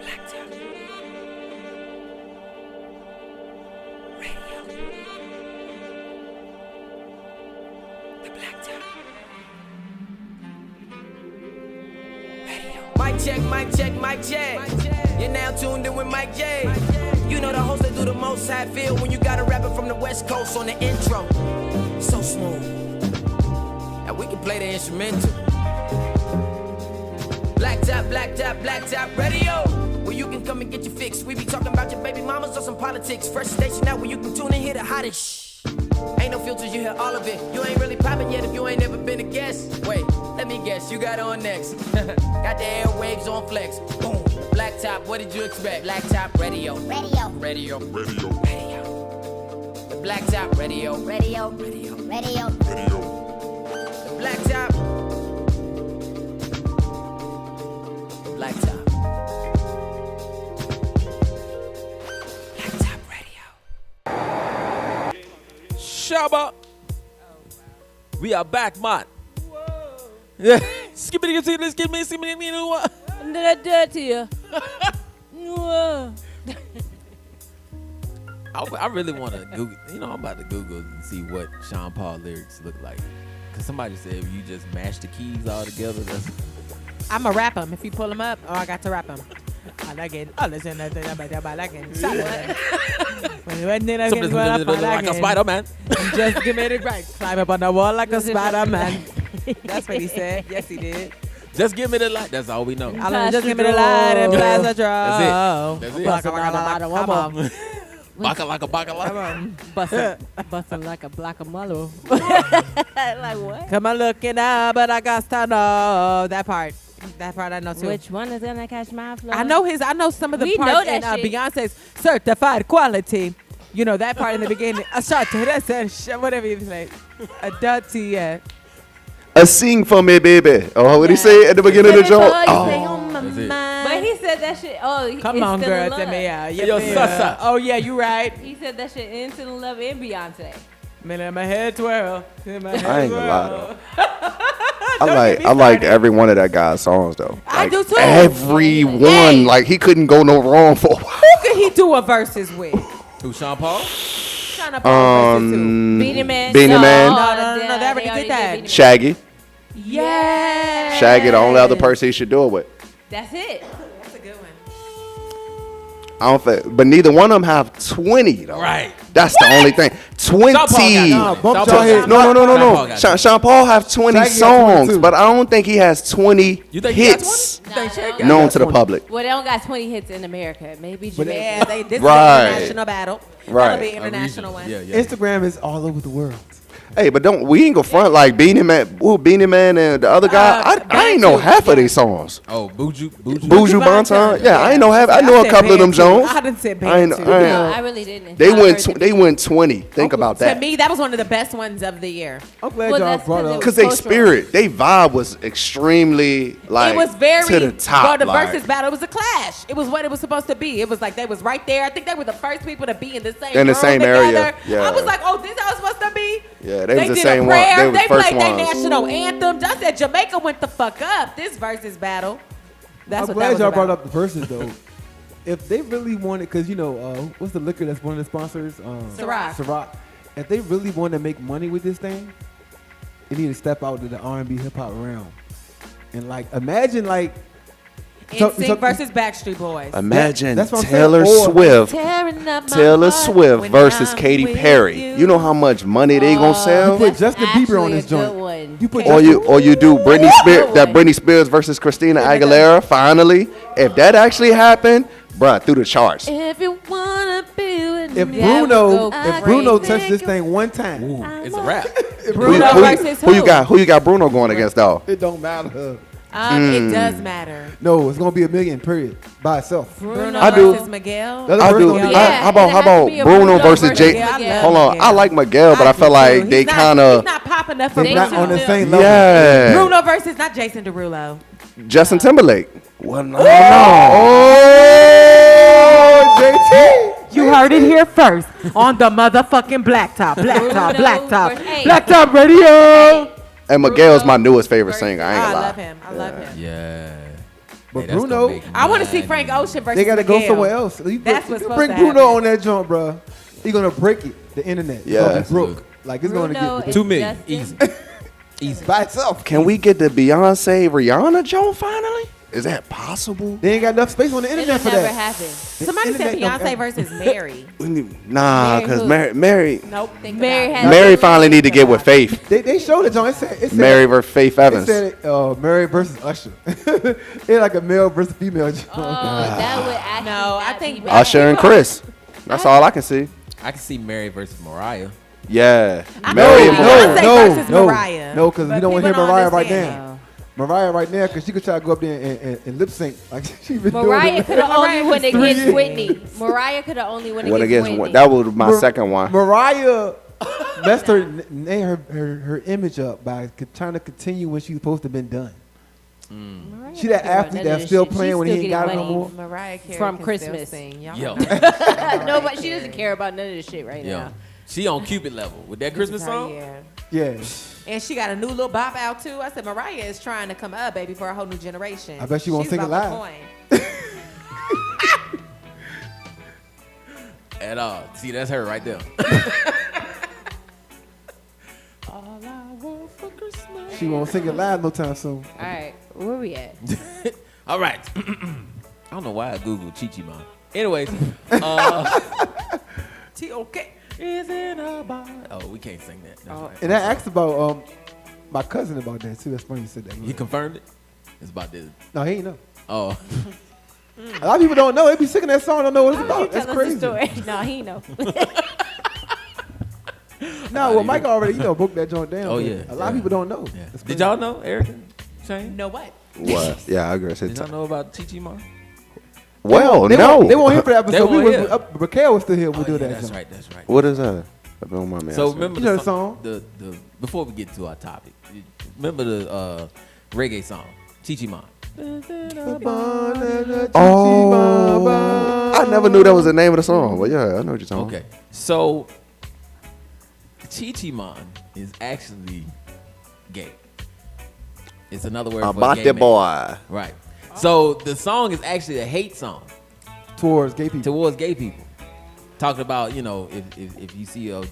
BlackTop Radio. The BlackTop Radio. Mic check, mic check. You're now tuned in with Mike J. You know the host that do the most. How I feel when you got a rapper from the West Coast on the intro. So smooth. Now we can play the instrumental. BlackTop Radio. Where you can come and get your fix. We be talking about your baby mamas or some politics. Fresh station out where you can tune and hear the hottest. Ain't no filters, you hear all of it. You ain't really popping yet if you ain't never been a guest. Wait, let me guess, you got on next. Got the airwaves on flex. Boom. BlackTop, what did you expect? BlackTop Radio. Radio. The BlackTop Radio. The BlackTop. BlackTop Radio. Shabba. We are back, man. Yeah. Skip it, let's give me what? Did I do it to you? No. I really want to Google. You know, I'm about to Google and see what Sean Paul lyrics look like. Cause somebody said if you just mash the keys all together, that's. I'm going to rap them if you pull them up, or I got to rap them. I like it. Oh, listen, I like it. Like a Spider-Man. Just give me the right. Climb up on the wall like a Spider-Man. That's what he said. Yes, he did. Just give me the light. That's all we know. Just give me the light and blast the draw. That's it. Baka like a Bustin' like a black mallow. Like what? Come on looking up, but I got to know that part. That part I know too. Which one is gonna catch my flow? I know some of the We parts know in that shit. Beyonce's certified quality. You know that part in the beginning. A shot to that whatever you say. A dirty, yeah. A sing for me, baby. Oh, what did he say at the beginning of the joke? That's it. But he said that shit. Oh, Come it's on, still girl, in love. tell me out. Yo, Sasa. Oh yeah, you right. He said that shit into the love and Beyonce. Man, let my head twirl. I ain't gonna lie though. I like every one of that guy's songs though. I Like, do too. Every one, Hey. like he couldn't go no wrong for a while. Who could he do a verses with? Who, Sean Paul? Trying to verses too. Beanie Man. Beanie Man. No, they already did that. Shaggy. Yeah. Shaggy, the only other person he should do it with. That's it. That's a good one. I don't think, but neither one of them have 20 though. Right. That's the only thing. 20. Sean Paul got bump Sean y'all Paul head. got No. Sean Paul got Sean Paul have 20 Shaggy got songs, 22. but I don't think he has 20 You think he got hits Nah, they don't known got- to the public. Well, they don't got 20 hits in America. Maybe But Jamaica. Yeah, this is Right. an international battle. Right. That'll be an A international region. one. Yeah. Instagram is all over the world. Hey, but we ain't go front like Beanie Man and the other guy. I ain't know half of these songs. Oh, Buju. Buju Banton. Yeah, I ain't know half. I know a couple of them Jones. I didn't say I ain't- band I ain't- No, I really didn't. They I went. heard They went 20. Think about To that. me, that was one of the best ones of the year. I'm glad Well, y'all that's brought 'cause it up. was- Because they Cultural. spirit, they vibe was extremely like it was very to the top. Well, the like, versus battle, it was a clash. It was what it was supposed to be. It was like they was right there. I think they were the first people to be in the same In the room same together. area, yeah. I was like, oh, this how it's supposed to be. Yeah, they was the did same a one. prayer. They was They first played their ones. national anthem. Just said Jamaica went the fuck up. This versus battle. That's I'm what glad that was y'all about. brought up the verses though. If they really wanted, because you know, what's the liquor that's one of the sponsors? Ciroc. Ciroc. If they really want to make money with this thing, they need to step out to the R&B hip hop realm, and like imagine like NSYNC versus Backstreet Boys. Imagine That's what I'm Taylor saying. Or- Swift. Tearing up my Taylor heart Swift when versus I'm Katy with Perry. You know how much money they gonna you sell? put Justin Bieber on actually this a joint. good one. You put Or you do Britney Spears, Good that one. Britney Spears versus Christina Aguilera. Finally, if that actually happened, bruh, through the charts. If you wanna be with If me, I will Bruno, go if Bruno crazy. touched this thing one time, Ooh, it's a rap. Bruno versus who you got? Who you got? Bruno going against though? it don't matter. It does matter. No, it's gonna be a million. Period. By itself. Bruno I do. versus Miguel. That's I the do. first one. Yeah, How it has to about be a Bruno Bruno versus versus Jake? Miguel. Hold on, I like Miguel, but I feel like they kind He's of not popping enough for They're not on the Bruno. same level. yeah. Bruno versus not Jason Derulo. Justin Timberlake. Well, no. Oh, JT. You heard it here first on the motherfucking BlackTop, BlackTop, Bruno BlackTop, versus- hey. BlackTop Radio. And Miguel's my newest favorite singer. I ain't I gonna lie. love him. I love him. Yeah. But Hey, that's Bruno, gonna make I want to see money. Frank Ocean versus they got to go Miguel. somewhere else. That's what's you supposed bring to Bruno happen. on that joint, bro. He gonna break it. The internet. Yeah. Gonna be Absolutely. broke. Like it's gonna Bruno get is 2 million, Justin. easy, easy. by itself. Can we get the Beyonce Rihanna joint finally? Is that possible? They ain't got enough space on the It'll internet for never that. happen. Somebody said internet Beyonce don't- versus Mary. Nah, Mary because who? Mary Nope. Think Mary about it. has- Mary finally need to get with Faith. They showed it, John. It said Mary versus Faith It Evans. said Mary versus Usher. It's like a male versus female joint. That would actually No, I not think be bad. Usher and Chris. That's all I can see. I can see Mary versus Mariah. Yeah. I Mary know and Beyonce Mariah. versus Mariah. No, because we But don't want to hear people don't Mariah right understand. now. Mariah right now, because she could try to go up there and lip sync like she been Mariah doing. could have only Mariah won was against 3 Whitney. Mariah could have only won Went against against Whitney. that was my second one. Mariah messed her image up by trying to continue when she's supposed to have been done. Mariah She that don't care about athlete none of that's this still shit. playing She's when he still ain't got it getting no money. more. Mariah Carey From can Christmas. Still sing. Y'all Yo. don't know. No, but she doesn't care about none of this shit right Yo, now. she on Cupid level with that Christmas song. Yeah. Yeah, And she got a new little bop out too. I said Mariah is trying to come up, baby, for a whole new generation. I bet she won't She's sing it about live. the coin. At all. See, that's her right there. she won't sing it live no time soon. All right, where we at? All right. I don't know why I Googled Chi-Chi Mom. Anyways, T-O-K. is it about? Oh, we can't sing that. That's right. And I asked about my cousin about that too. That's funny you said that. He confirmed it. It's about this. No, he ain't know. Oh, A lot of people don't know. They be singing that song, don't know what it's You about. That's tell us the crazy. story. No, he know. No, well, Mike already broke that joint down. Oh, but yeah, A lot of yeah. people don't know. yeah. That's Did crazy. y'all know, Eric and Shane? Know what? What? Yeah, I agree. Did y'all know about Chi-Chi Mom? Well, They no. They weren't here for the episode. They We weren't was here. Raquel was still here. We Oh, do yeah, that. that's joint. right. That's right. What is that? I don't mind me So asking. remember You know the the song? The before we get to our topic, remember the reggae song, Chi-Chi Mom. Oh, I never knew that was the name of the song. But yeah, I know what you're talking Okay, so Chi-Chi Mom is actually gay. It's another word for about gay the man. boy. Right. So the song is actually a hate song Towards gay people. towards gay people, talking about if you see a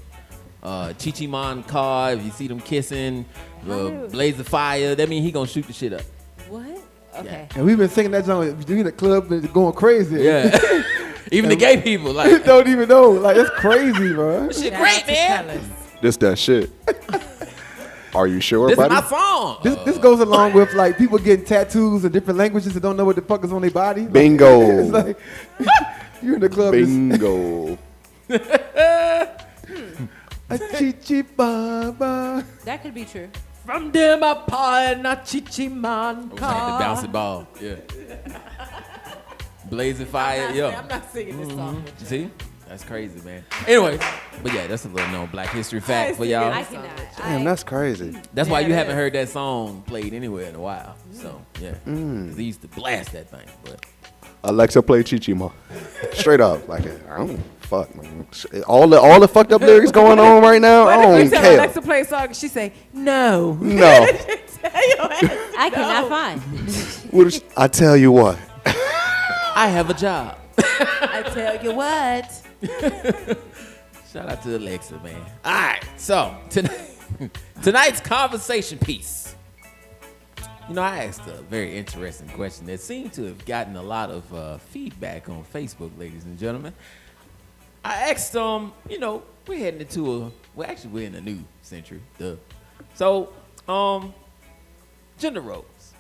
Chi-Chi Mom car, if you see them kissing, blaze of fire, that means he gonna shoot the shit up. What? Okay. And we've been singing that song. We in the club been going crazy. Yeah. Even the gay people like don't even know. Like that's crazy, bro. shit Shout great, out to man. Fellas. This that shit. Are you sure, This buddy? is my song. This goes along with like people getting tattoos in different languages and don't know what the fuck is on their body. Like, Bingo. it's like you in the club. Just, Bingo. a chi baba. That could be true. From them upon a chichiman Like car. the bouncing ball. Yeah. Blazing fire. Yeah. I'm not singing this song. You see? That's crazy, man. Anyway, but yeah, that's a little known Black History fact for y'all. I cannot. Damn, that's crazy. That's why Yeah, you it haven't is. heard that song played anywhere in a while. So yeah, 'Cause they used to blast that thing. But Alexa, play Chichima. Straight up, like I don't fuck, man. All the fucked up lyrics going on right now. I What if don't we tell care. Alexa play a song? She say no. No. I cannot find. What is- I tell you what. I have a job. I tell you what. Shout out to Alexa, man. All right, so tonight's conversation piece. You know, I asked a very interesting question that seemed to have gotten a lot of feedback on Facebook, ladies and gentlemen. I asked you know, we're heading into we're in a new century. Duh. So, gender roles.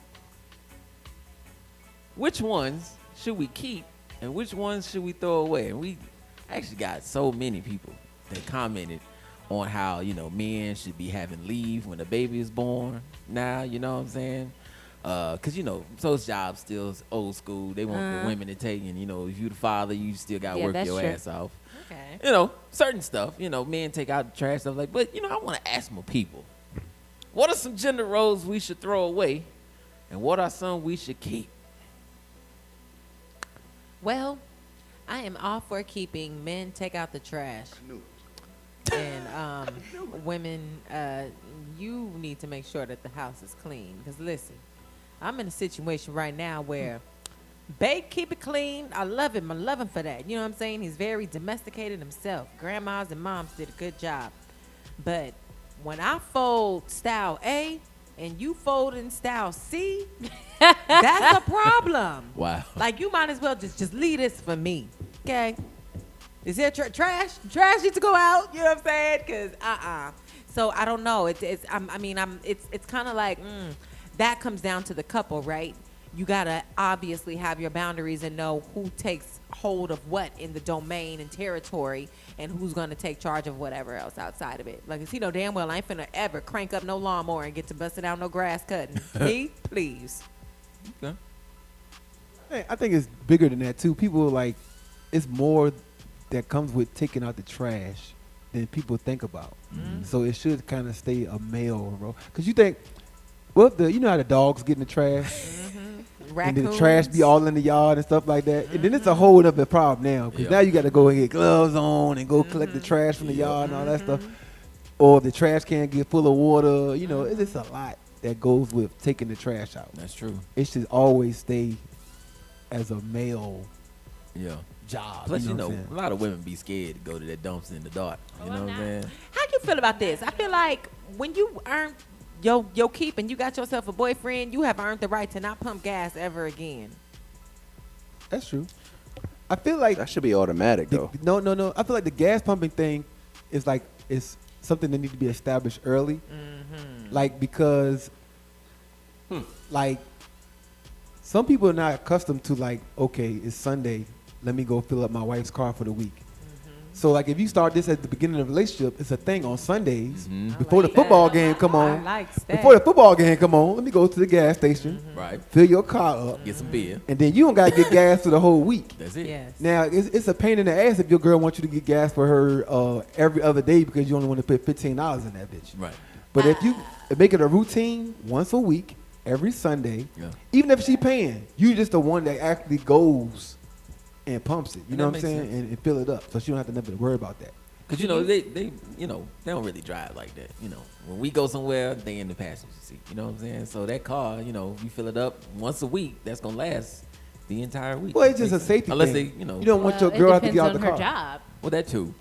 Which ones should we keep and which ones should we throw away? And we actually got so many people that commented on how, you know, men should be having leave when a baby is born now, you know what I'm saying? Because, you know, those jobs still old school. They want the women to take, and, you know, if you the father, you still got to Yeah, work that's your true. ass off. Okay. You know, certain stuff, you know, men take out the trash stuff like, but, you know, I want to ask my people, what are some gender roles we should throw away, and what are some we should keep? Well, I am all for keeping men take out the trash. And women, you need to make sure that the house is clean. Because listen, I'm in a situation right now where bake, keep it clean. I love him. I love him for that. You know what I'm saying? He's very domesticated himself. Grandmas and moms did a good job. But when I fold style A and you fold in style C, that's a problem. Wow. Like, you might as well just leave this for me. Okay? Is there trash? Trash needs to go out. You know what I'm saying? Because So I don't know. It's kind of like that comes down to the couple, right? You gotta obviously have your boundaries and know who takes hold of what in the domain and territory, and who's gonna take charge of whatever else outside of it. Like, cause he know damn well I ain't finna ever crank up no lawnmower and get to busting out no grass cutting. Me, please. Okay. Hey, I think it's bigger than that too. People like, it's more that comes with taking out the trash than people think about. So it should kind of stay a male role. Cause you think, well, you know how the dogs get in the trash, and then the trash be all in the yard and stuff like that, and then it's a whole other problem now. Cause now you got to go and get gloves on and go collect the trash from the yard and all that stuff. Or if the trash can get full of water, you know, it's just a lot that goes with taking the trash out. That's true. It should always stay as a male Yeah. job. Plus, you know, a lot of women be scared to go to that dumps in the dark. You know what I'm saying? How you feel about this? I feel like when you earn your keep and you got yourself a boyfriend, you have earned the right to not pump gas ever again. that's true. I feel like That should be automatic, though. no. I feel like the gas pumping thing is like it's something that needs to be established early. Like, because like some people are not accustomed to, like, okay, it's Sunday, let me go fill up my wife's car for the week. So like, if you start this at the beginning of the relationship, it's a thing on Sundays before the football game come on. Before the football game come on, let me go to the gas station, Right. fill your car up, Get some beer. and then you don't gotta get gas for the whole week. That's it. Yes. Now, it's a pain in the ass if your girl wants you to get gas for her every other day because you only want to put $15 in that bitch. Right. But if you make it a routine once a week, every Sunday, Yeah. even if she paying, you just the one that actually goes and pumps it. You And know that what I'm makes saying? sense. And fill it up, so she don't have to never worry about that. Cause they don't really drive like that. You know, when we go somewhere, they in the passenger seat. You know what I'm saying? So that car, you fill it up once a week. That's gonna last the entire week. Well, it's just a safety Unless thing. they, You don't want your girl to get out the her car. job. Well, that too.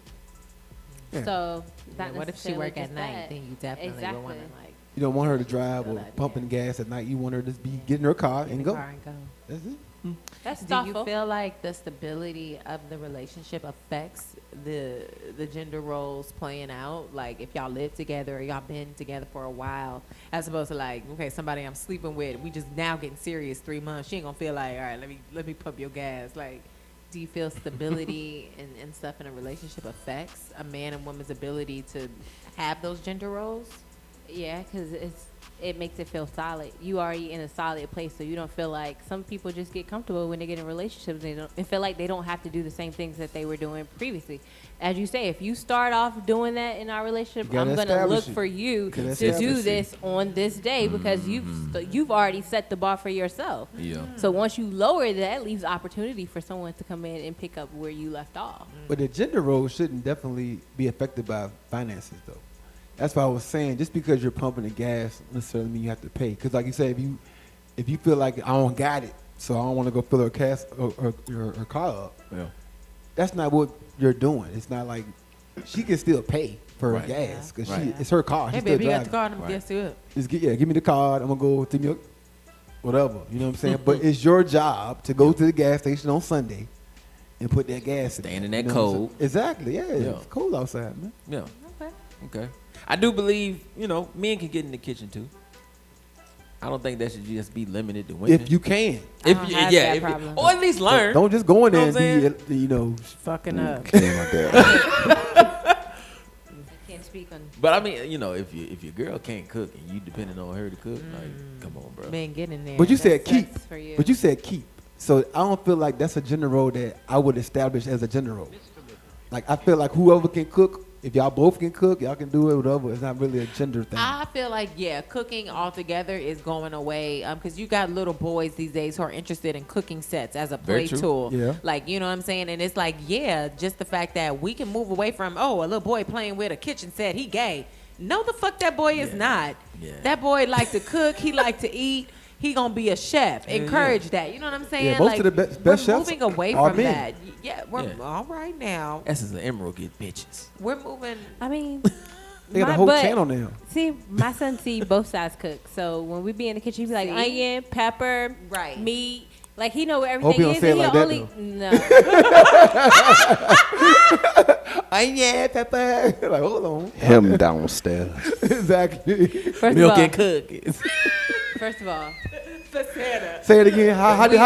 Yeah. So Yeah, what if she necessarily work at just night? that. Then you definitely Exactly. would want to like You don't want her to drive or that, pumping gas at night. You want her to be getting her car get and in go. the car and go. That's it. That's Do thoughtful. you feel like the stability of the relationship affects the gender roles playing out? Like, if y'all live together or y'all been together for a while, as opposed to like, okay, somebody I'm sleeping with, we just now getting serious 3 months. She ain't gonna feel like, all right, let me pump your gas. Like, do you feel stability and stuff in a relationship affects a man and woman's ability to have those gender roles? Yeah, because it makes it feel solid. You already in a solid place, so you don't feel like some people just get comfortable when they get in relationships. They feel like they don't have to do the same things that they were doing previously. As you say, if you start off doing that in our relationship, You I'm gotta gonna look establish it. for you You gotta to do establish it. this on this day because you've already set the bar for yourself. Yeah. So once you lower that, leaves opportunity for someone to come in and pick up where you left off. But the gender role shouldn't definitely be affected by finances, though. That's why I was saying, just because you're pumping the gas necessarily mean you have to pay. Because like you said, if you feel like I don't got it, so I don't want to go fill her her car up, Yeah. that's not what you're doing. It's not like she can still pay for Right. her gas because Right. it's her car. Hey, She's still baby, you got the driving. car, I'm Right. guess you up. Just give me the card. I'm gonna go to your whatever. You know what I'm saying? But it's your job to go to the gas station on Sunday and put that gas in. Stand in You that know what I'm cold. saying? Exactly. Yeah, Yeah. it's cold outside, man. Yeah. Okay. Okay. I do believe, men can get in the kitchen too. I don't think that should just be limited to women. If you can, I don't have that if you, problem. or at least learn. don't just go in there Know what I'm and be, Fucking up. Damn, my dad. I can't speak on. But I mean, if your girl can't cook and you depending on her to cook, like, come on, bro. Man, get in there. But you said keep. That's for you. But you said keep. So I don't feel like that's a gender role that I would establish as a gender role. Like, I feel like whoever can cook, if y'all both can cook, y'all can do it, whatever. It's not really a gender thing. I feel like, cooking altogether is going away because you got little boys these days who are interested in cooking sets as a Very play true. tool. Yeah. Like, you know what I'm saying? And it's like, just the fact that we can move away from, a little boy playing with a kitchen set, he gay. No, the fuck that boy is not. Yeah. That boy like to cook. He like to eat. he gonna be a chef. Encourage that. You know what I'm saying? Yeah, most like, of the best we're chefs moving away are from men. that. Yeah, we're all right now. Essence of Emerald get bitches. We're moving. I mean, They got a my- whole but channel now. See, my son see both sides cook. So when we be in the kitchen, he be like See? onion, pepper, Right. meat. Like he know where Hope everything he is. don't say it and like he'll that, only no. Yeah, pepper. Like, hold on. Him downstairs. Exactly. First Milk of all, and cookies. first of all, Say it again. How did he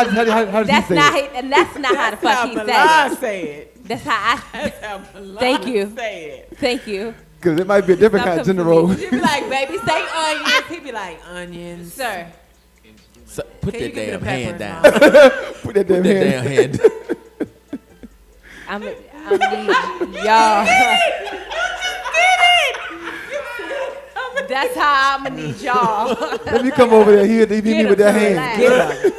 that's say not it? and that's not how the fuck he said Milan it. say it. That's how I. Thank you. Thank you, Because it might be a different Stop kind of coming gender for me. role. You be like, baby, say onions. He be like, onions. sir. So, put Can you that give me the damn hand peppers, down. Mom? Put that Put damn that hand. damn hand down. I'm need y'all. That's how I'm gonna need y'all. Let me come over there. He beat me with that hand.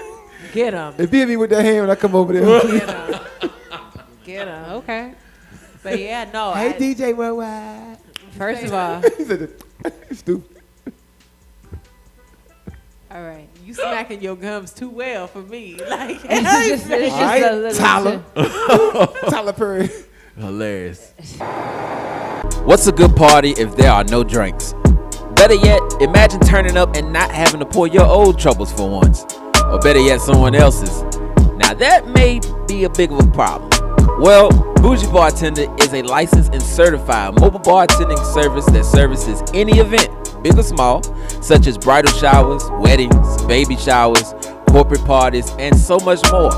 Get him. They beat me with that hand when I come over there. Get him. Okay. But yeah, no. Hey, I- DJ Worldwide. First of all, He said, stupid. all right. You smacking your gums too well for me. Like, It's just All right, a little Tyler. Tyler Perry. Hilarious. What's a good party if there are no drinks? Better yet, imagine turning up and not having to pour your old troubles for once. Or better yet, someone else's. Now that may be a big of a problem. Well, Bougie Bartender is a licensed and certified mobile bartending service that services any event, big or small, such as bridal showers, weddings, baby showers, corporate parties, and so much more.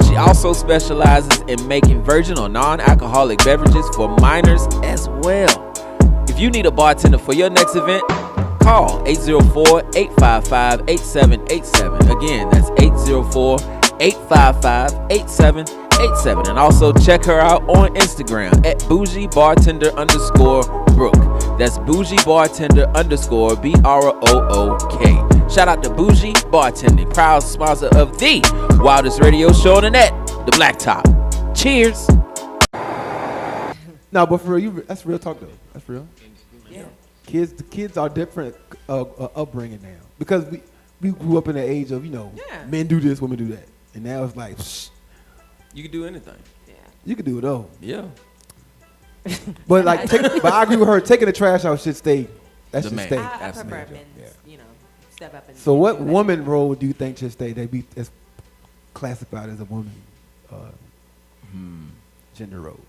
She also specializes in making virgin or non-alcoholic beverages for minors as well. If you need a bartender for your next event, call 804-855-8787. Again, that's 804-855-8787. And also check her out on Instagram at bougiebartender_Brooke. That's bougiebartender_BROOK. Shout out to Bougie Bartending, proud sponsor of the wildest radio show on the net, the BlackTop. Cheers. No, but for real, that's real talk though. That's real. Yeah. The kids are different upbringing now because we grew up in the age of men do this, women do that, and now it's like You can do anything. you can do it though. Yeah. But but I agree with her. Taking the trash out should stay. That should man. stay. I prefer Absolutely. men, step up and So what do that. woman role do you think should stay? That be as classified as a woman gender role.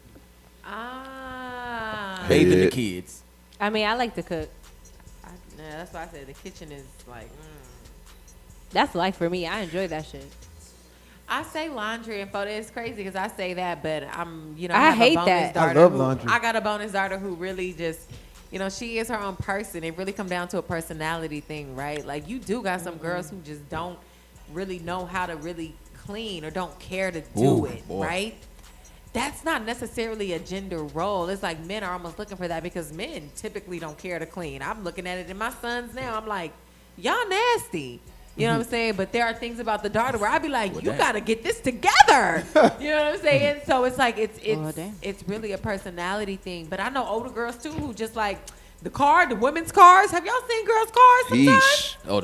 Bathing the Yeah. kids. I mean, I like to cook. Yeah, that's why I said the kitchen is like. That's life for me. I enjoy that shit. I say laundry and photo. It's crazy because I say that, but I'm, I have hate a bonus that. I daughter love who- laundry. I got a bonus daughter who really just, she is her own person. It really come down to a personality thing, right? Like you do got some girls who just don't really know how to really clean or don't care to do Ooh, it, boy. right? That's not necessarily a gender role. It's like men are almost looking for that because men typically don't care to clean. I'm looking at it in my sons now. I'm like, y'all nasty. You know what I'm saying? But there are things about the daughter where I'd be like, Well, you damn. got to get this together. You know what I'm saying? So it's like, Well, damn. it's really a personality thing. But I know older girls too who just like the women's cars. Have y'all seen girls' cars sometimes? Yeesh. Oh,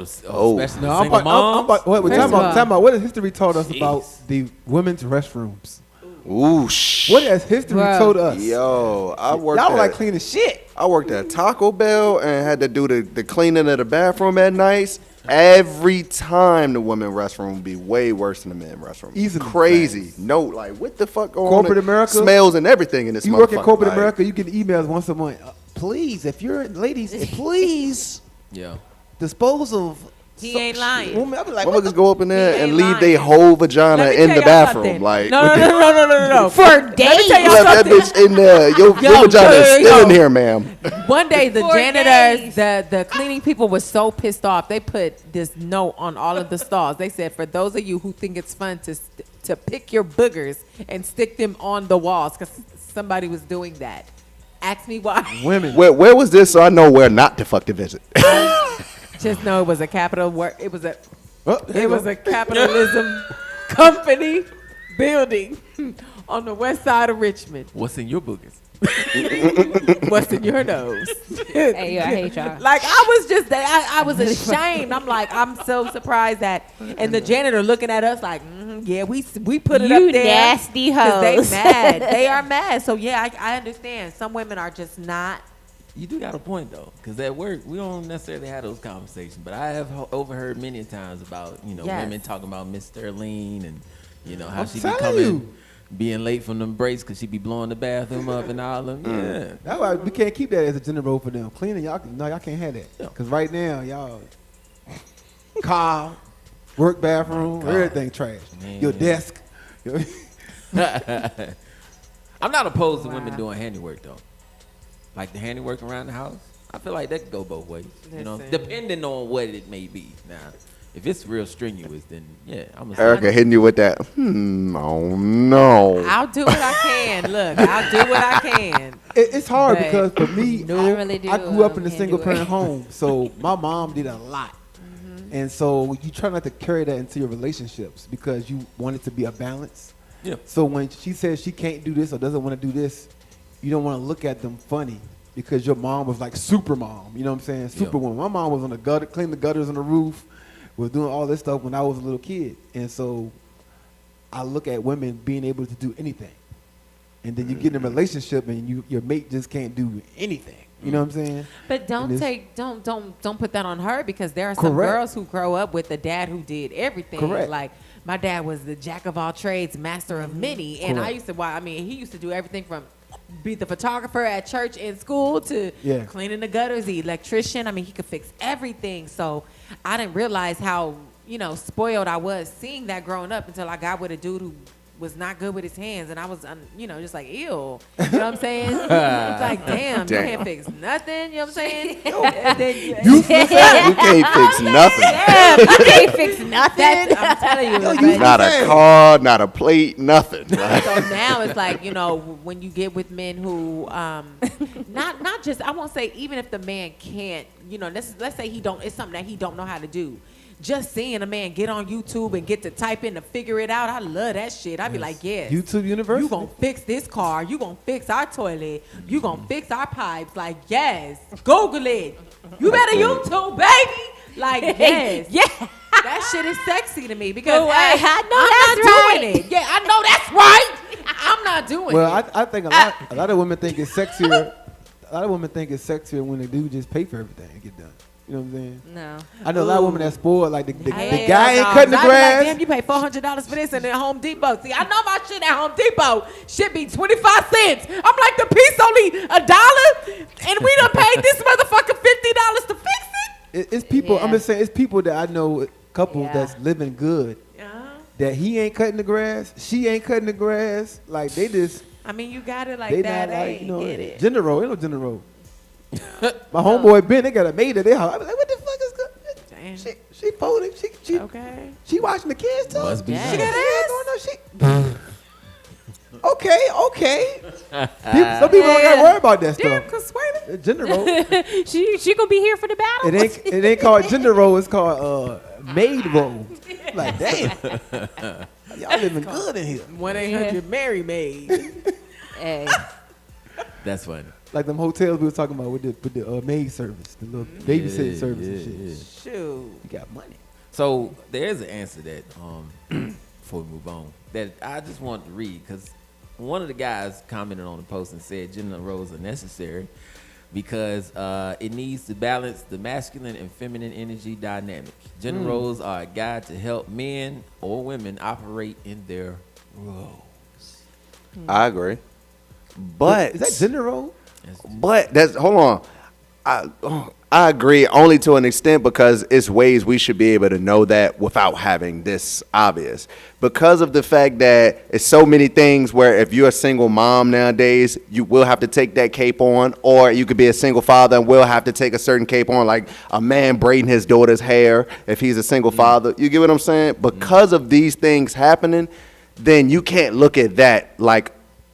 especially No, the I'm single about, moms. wait, First of all- time out. What has history taught us Jeez. about the women's restrooms? Ooh, What has history Bro. told us? Yo, I worked Y'all at, like cleaning shit. I worked at Taco Bell and had to do the cleaning of the bathroom at nights. Every time the women's restroom would be way worse than the men's restroom. Easily. Crazy. No, like what the fuck going Corporate on? America? Smells and everything in this You work in motherfucker, corporate like, America, you get emails once a month. Please, if you're ladies, please Yeah. dispose of. He ain't lying. Women, I be like, what Motherfuckers go up in He there ain't and leave lying. their whole vagina Let me in tell the y'all bathroom. something. Like, no. For days. tell y'all you left that bitch in there. Your vagina is still in here, ma'am. One day, the For janitors, days. the cleaning people was so pissed off. They put this note on all of the stalls. They said, for those of you who think it's fun to pick your boogers and stick them on the walls, because somebody was doing that. Ask me why. women. Where was this so I know where not to fuck to visit? Just know it was a capital work. It was a Oh, there it you was go. a capitalism company building on the west side of Richmond. What's in your boogers? What's in your nose? Hey, yo, I hate y'all. Like I was just, I was ashamed. I'm like, I'm so surprised that, and the janitor looking at us like, yeah, we put it You up there. nasty 'Cause they hoes. mad. They are mad. So yeah, I understand. Some women are just not. You do got a point though, because at work we don't necessarily have those conversations, but I have overheard many times about Yes. women talking about Miss Sterling and how I'm she be telling coming, you. being late from them breaks because she be blowing the bathroom up and all them. Yeah, That's why we can't keep that as a gender role for them. Cleaning, y'all can't have that. Yeah. Because right now, y'all, car, work bathroom, Car. everything trash. Man. Your desk. I'm not opposed to women doing handiwork though, like the handiwork around the house. I feel like that could go both ways, Listen. depending on what it may be. Now, if it's real strenuous, then yeah, I'm gonna Erica hitting you with that. Oh no. I'll do what I can. Look, I'll do what I can. It's hard But because for me, I really do, I grew up in a can't single do it. parent home, so my mom did a lot. And so you try not to carry that into your relationships because you want it to be a balance. Yeah. So when she says she can't do this or doesn't want to do this, you don't want to look at them funny because your mom was like super mom. You know what I'm saying? Superwoman. My mom was on the gutter, cleaning the gutters on the roof, was doing all this stuff when I was a little kid. And so I look at women being able to do anything. And then you get in a relationship and your mate just can't do anything. You know what I'm saying? But don't And it's- don't put that on her because there are some Correct. girls who grow up with a dad who did everything. Correct. Like my dad was the jack of all trades, master of many, and I Correct. used to. Well, I mean, he used to do everything from be the photographer at church and school to Yeah. cleaning the gutters, the electrician. I mean, he could fix everything. So I didn't realize how spoiled I was seeing that growing up until I got with a dude who was not good with his hands, and I was, just like, ew. You know what I'm saying? It's like, damn, you Damn. can't fix nothing. You know what I'm saying? And then You can't fix nothing. You can't fix nothing. I'm telling you. it's you like- Not a car, not a plate, nothing. Like, so now it's like, when you get with men who, not just, I won't say even if the man can't, let's say it's something that he don't know how to do. Just seeing a man get on YouTube and get to type in to figure it out, I love that shit. I'd be like, yes. YouTube University. You gonna fix this car. You gonna fix our toilet. You gonna fix our pipes. Like, yes. Google it. You better YouTube, baby. Like, yes. Yeah. That shit is sexy to me because Well, hey, I know I'm that's not right. doing it. Yeah, I know that's right. I'm not doing Well, it. I think a lot of women think it's sexier. A lot of women think it's sexier when they do just pay for everything and get done. You know what I'm saying? No. I know a lot of women that spoiled. Like the Hell guy ain't no. cutting the I be like, grass. damn, you pay $400 for this and at Home Depot. See, I know my shit at Home Depot should be 25 cents. I'm like, the piece only $1, and we done paid this motherfucker $50 to fix it. It's people. I'm Yeah. just saying, it's people that I know, couples Yeah. that's living good. That he ain't cutting the grass, she ain't cutting the grass. Like they just, I mean, you got it like they that. not like Get it. gender role. Ain't no gender role. My homeboy Ben, they got a maid at their house. I was like, what the fuck is good? Damn. She folding. She Okay. she watching the kids too. Must be Yeah. She nice. got her hair going on. Okay. Some people don't gotta worry about that Damn, stuff. Consuela. Gender role. She gonna be here for the battle. It ain't called gender role. It's called maid role. Like damn, y'all living good in here. 1-800 Maid. Hey. That's funny. Like them hotels we was talking about with the maid service, the little babysitting service and shit. yeah. Shoot. You got money. So there is an answer that before we move on that I just wanted to read because one of the guys commented on the post and said gender roles are necessary because it needs to balance the masculine and feminine energy dynamic. Gender roles are a guide to help men or women operate in their roles. I agree. But Is that gender role? But that's hold on. I agree only to an extent because it's ways we should be able to know that without having this obvious. Because of the fact that it's so many things where if you're a single mom nowadays, you will have to take that cape on, or you could be a single father and will have to take a certain cape on, like a man braiding his daughter's hair if he's a single father. You get what I'm saying? Because of these things happening, then you can't look at that like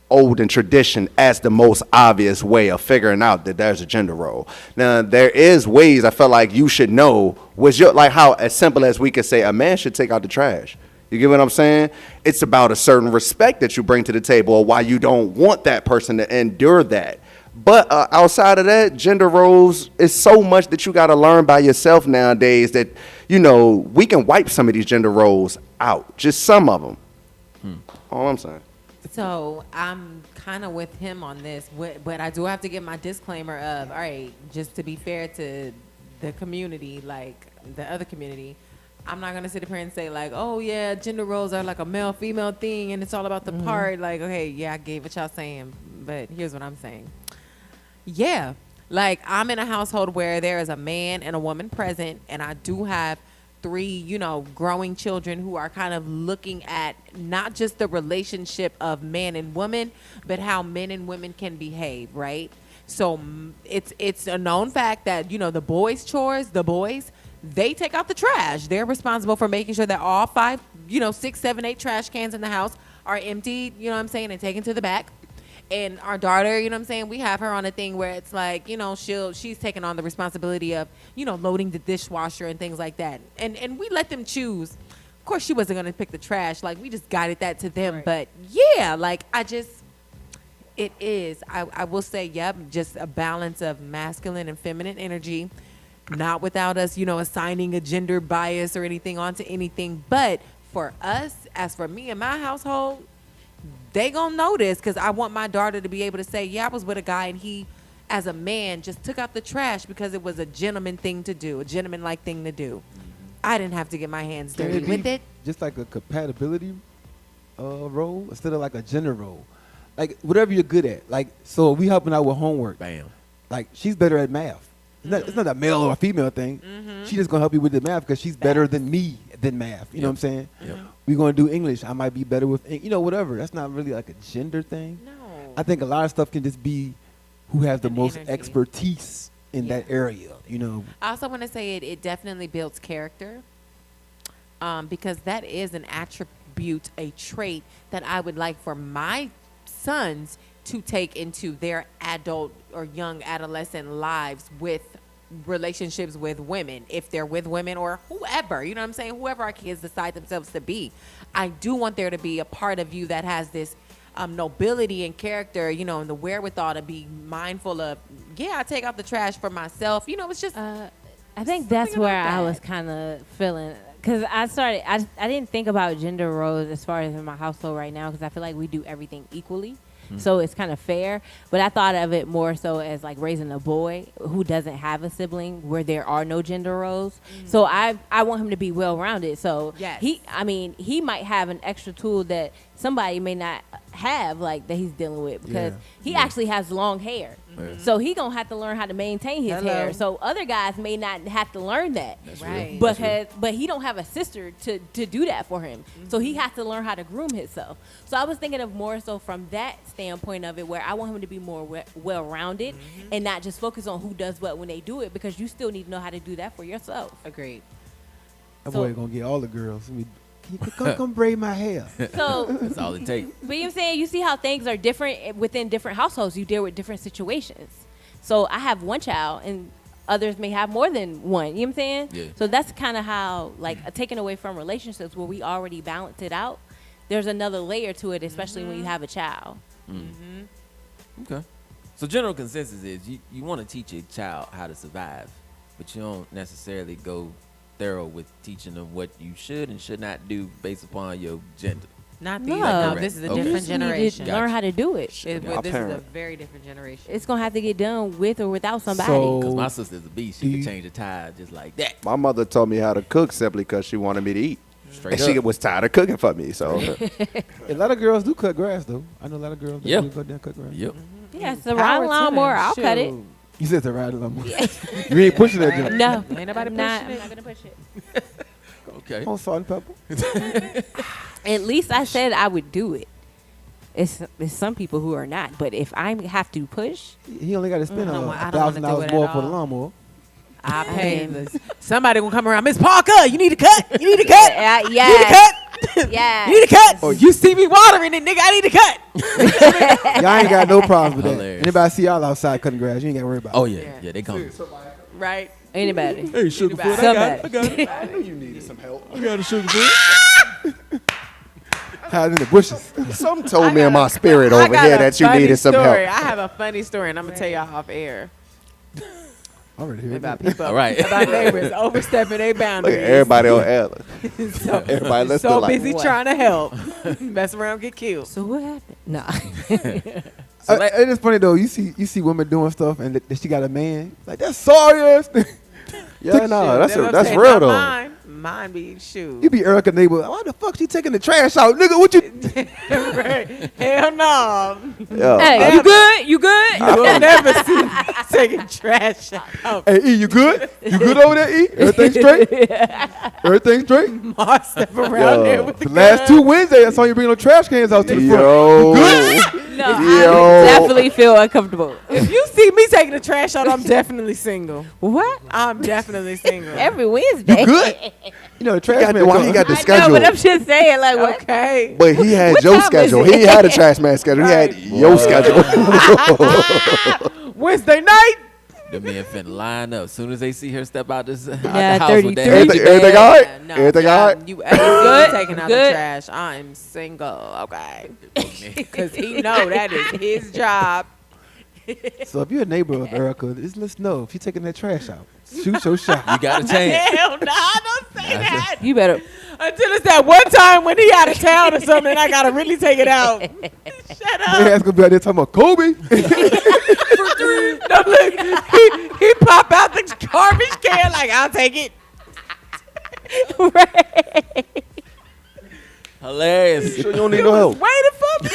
old and tradition as the most obvious way of figuring out that there's a gender role. Now there is ways I feel like you should know was your like how as simple as we could say a man should take out the trash. You get what I'm saying? It's about a certain respect that you bring to the table, or why you don't want that person to endure that. But outside of that, gender roles is so much that you got to learn by yourself nowadays that, we can wipe some of these gender roles out, just some of them. All I'm saying. So I'm kind of with him on this, but I do have to give my disclaimer of, all right, just to be fair to the community, like the other community, I'm not going to sit up here and say like, oh yeah, gender roles are like a male-female thing and it's all about the part. Like, okay, yeah, I get what y'all saying, but here's what I'm saying. Yeah, like I'm in a household where there is a man and a woman present, and I do have 3, growing children who are kind of looking at not just the relationship of man and woman, but how men and women can behave, right? So it's a known fact that, the boys' chores, they take out the trash. They're responsible for making sure that all 5, 6, 7, 8 trash cans in the house are emptied, and taken to the back. And our daughter, we have her on a thing where it's like, she's taking on the responsibility of, loading the dishwasher and things like that. And we let them choose. Of course, she wasn't going to pick the trash. Like, we just guided that to them. Right. But, yeah, like, it is. I will say, yep, just a balance of masculine and feminine energy. Not without us, assigning a gender bias or anything onto anything. But for us, as for me and my household, they gonna notice, because I want my daughter to be able to say, yeah, I was with a guy and he, as a man, just took out the trash because it was a gentleman thing to do, a gentleman-like thing to do. I didn't have to get my hands dirty with it. Just like a compatibility role instead of like a gender role. Like whatever you're good at. Like, so we helping out with homework. Bam. Like she's better at math. It's not a male or a female thing. She's just gonna help you with the math because she's better than me than math. You know what I'm saying? Yep. We're gonna do English. I might be better with, whatever. That's not really like a gender thing. No. I think a lot of stuff can just be who has the most energy. expertise in that area. I also want to say it definitely builds character, because that is an attribute, a trait that I would like for my sons to take into their adult or young adolescent lives with relationships with women, if they're with women or whoever, whoever our kids decide themselves to be. I do want there to be a part of you that has this nobility and character, and the wherewithal to be mindful of, yeah, I take out the trash for myself. It's just I think that's where like I that. was kind of feeling, because I didn't think about gender roles as far as in my household right now, because I feel like we do everything equally. So it's kind of fair, but I thought of it more so as like raising a boy who doesn't have a sibling where there are no gender roles. So I want him to be well-rounded. So Yes. he might have an extra tool that somebody may not have, like that he's dealing with, because he actually has long hair. So he gonna have to learn how to maintain his hair. So other guys may not have to learn that. That's Right. real. But he don't have a sister to do that for him. So he has to learn how to groom himself. So I was thinking of more so from that standpoint of it, where I want him to be more well-rounded and not just focus on who does what when they do it, because you still need to know how to do that for yourself. agreed. That So- boy gonna get all the girls. Come braid my hair. So, That's all it takes. but I'm saying, you see how things are different within different households. You deal with different situations. So I have one child, and others may have more than one. You know what I'm saying? Yeah. So that's kind of how, like, taken away from relationships where we already balance it out, there's another layer to it, especially when you have a child. Okay. So general consensus is you want to teach a child how to survive, but you don't necessarily go thorough with teaching them what you should and should not do based upon your gender. Not No. these. Correct. This is a Okay. You different just need to generation. Gotcha. learn how to do it. This is a parent. very different generation. It's going to have to get done with or without somebody. So- Because my sister's a beast. She Do can you- change a tire just like that. My mother taught me how to cook simply because she wanted me to eat. Straight And she up. was tired of cooking for me. So A lot of girls do cut grass though. I know a lot of girls that Yeah. do go down and cut grass. Yep. Yeah, it's a Power ride to lawnmower. them. I'll cut it. Shoot. You said to ride a lawnmower. You ain't pushing that joint. No. Ain't nobody I'm not pushing it. going to push it. Okay. On salt and pepper. At least I said I would do it. It's some people who are not. But if I have to push, He only got to spend I don't wanna do $1,000 it more at for the all. lawnmower. I pay this. Somebody gonna come around. Miss Parker, you need to cut. You need to cut. yeah, You need to cut. yeah. You need to cut. Oh, you see me watering it, nigga. I need to cut. Y'all ain't got no problems with that. Hilarious. Anybody see y'all outside cutting grass, you ain't got to worry about Oh it. yeah, yeah. They come. Right. Anybody. Hey, Sugarfoot, Somebody. I got it. I knew you needed some help. I got a Sugarfoot. Hide in the bushes. Something told me in my spirit over here that you needed some help. I have a funny story, and I'm gonna tell y'all off air Already here. about people, All right. about neighbors overstepping their Look boundaries. at everybody on Ella. so, Everybody listening so like, busy trying to help, mess around, get killed. So what happened? Nah. So let- It's funny though. You see women doing stuff, and she got a man. Like that's sorry ass. yeah, no, Shoot, that's what I'm real saying, though. not Mine be shoot. You be Erica neighbor. Why the fuck she taking the trash out, nigga? What you? Right. Hell no. Yeah. Hey, you good? You good? You'll never see me taking trash out. Hey E, you good? You good over there, E? Everything straight? Everything straight? Mark step around Yo. there with the The last gun. 2 Wednesdays, I saw you bring no trash cans out to the front. Yo. No, Yo. I definitely feel uncomfortable. If you see me taking the trash out, I'm definitely single. What? I'm definitely single. Every Wednesday. Good? You know the trash man. Why he got the I know, schedule? but I'm just saying, like, what? Okay. But he had What your time is schedule. it? He had a trash man schedule. He had your schedule. Wednesday night. the men finna line up. As soon as they see her step out this out Yeah, the house with that 33. empty Everything bag, all right? No, Everything yeah, all right? You ain't Good, taking out good. the trash. I'm single. Okay. Because he know that is his job. So if you're a neighbor of Erica, just let's know if she's taking that trash out. Shoot your shot. you got a chance. Hell no, don't say that. You better. Until it's that one time when he out of town or something, I gotta really take it out. Shut They up. ass gonna be out there talking about Kobe. No, look, he pop out the garbage can like, I'll take it. Hilarious. Sure you don't need no help. Waiting for me.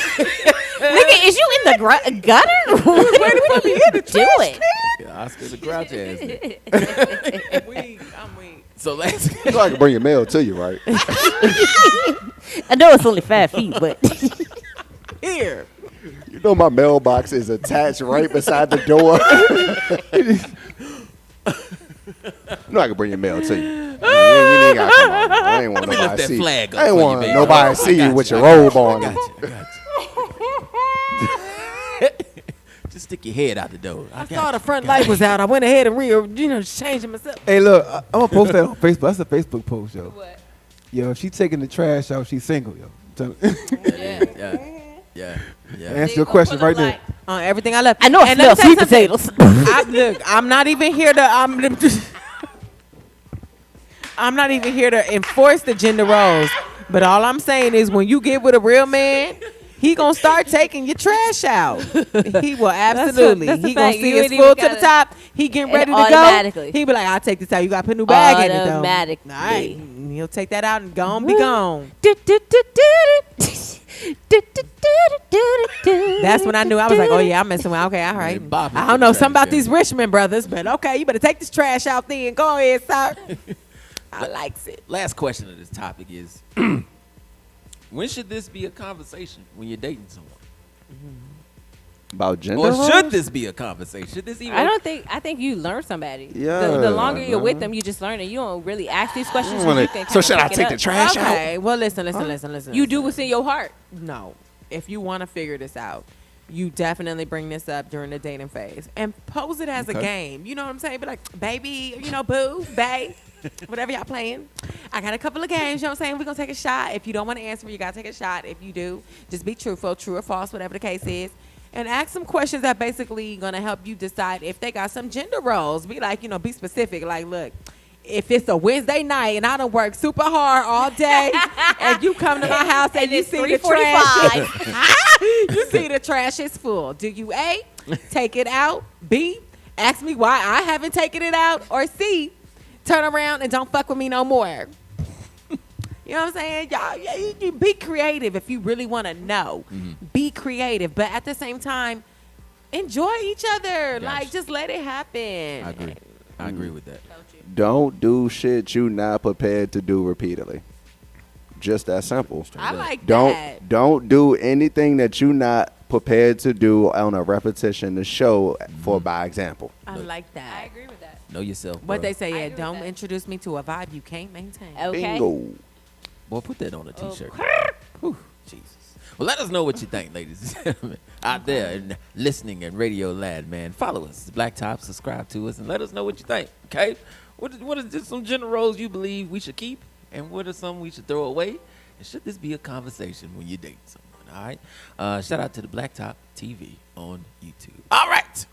Nigga, is you in the gutter? Waiting for me in the Do trash it. Yeah, Oscar the Grouch ass. nigga. can. I'm weak. So let's You know I can bring your mail to you, right? I know it's only 5 feet, but Here. You know my mailbox is attached right beside the door. You know I can bring your mail to you. You ain't gotta come on. I ain't want Let me lift nobody that see. flag up I ain't for you, want baby. nobody I see got you with you, your I got robe you, on. I got you. Just stick your head out the door. I saw the front light was out. I went ahead and changing myself. Hey, look, I'm gonna post that on Facebook. That's a Facebook post, yo. what? Yo, if she taking the trash out, she's single, yo. Yeah. Answer your question right there. On everything I love. I know it And let me smells tell you sweet something. potatoes. Look, I'm not even here to. I'm not even here to enforce the gender roles. But all I'm saying is, when you get with a real man, he gonna start taking your trash out. He will absolutely. that's a He gonna fact. see You it's ain't even full to the gotta- top. He getting ready to go. Automatically. He be like, "I'll take this out. You got to put a new bag in it though." Automatically. All right, he'll take that out and gone be gone. That's when I knew. I was like, "Oh yeah, I'm messing with." Okay, all right. Man, Bobby I don't know trash something about can. these Richmond brothers, but okay, you better take this trash out then. Go ahead, sir. I likes it. Last question of this topic is: when should this be a conversation when you're dating someone? About gender Or roles? should this be a conversation? Should this even? I think you learn somebody. Yeah, The longer you're with man. them, you just learn it. You don't really ask these questions. wanna- You can so kinda should I pick it take up. the trash out? Okay. Well, listen. You do what's in your heart. No. If you want to figure this out, you definitely bring this up during the dating phase and pose it as a Okay. game. You know what I'm saying? Be like, baby, boo, bae, whatever y'all playing. I got a couple of games. You know what I'm saying? We're going to take a shot. If you don't want to answer, you got to take a shot. If you do, just be truthful, true or false, whatever the case is. And ask some questions that basically going to help you decide if they got some gender roles. Be like, be specific. Like, look, if it's a Wednesday night and I done work super hard all day and you come to my house and you it's see the 3:45. trash, you see the trash is full. Do you A, take it out? B, ask me why I haven't taken it out? Or C, turn around and don't fuck with me no more? You know what I'm saying? Y'all, yeah, you be creative if you really want to know. Be creative, but at the same time, enjoy each other. Gotcha. Like, just let it happen. I agree with that. Don't do shit you not prepared to do repeatedly. Just that simple. I like that. Don't do anything that you not prepared to do on a repetition to show for by example. I like that. I agree with that. Know yourself. What bruh. they say, I yeah, agree with don't that. introduce me to a vibe you can't maintain. Okay. Bingo. Boy, put that on a t-shirt. Whew, Jesus. Well, let us know what you think, ladies and gentlemen, out there and listening in Radio Land, man. Follow us, BlackTop, subscribe to us, and let us know what you think, okay? What is just some general roles you believe we should keep, and what are some we should throw away? And should this be a conversation when you're dating someone? All right. Shout out to the BlackTop TV on YouTube. All right.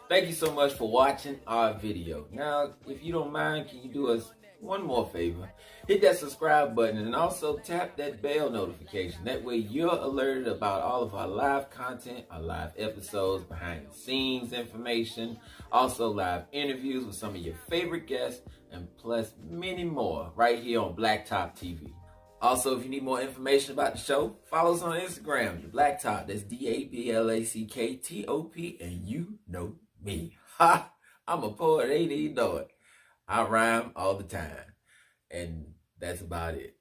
Thank you so much for watching our video. Now, if you don't mind, can you do us one more favor? Hit that subscribe button and also tap that bell notification. That way you're alerted about all of our live content, our live episodes, behind the scenes information, also live interviews with some of your favorite guests, and plus many more right here on BlackTop TV. Also, if you need more information about the show, follow us on Instagram, the BlackTop. That's DABLACKTOP, and you know me. Ha! I'm a poet, ain't even know it. I rhyme all the time. And that's about it.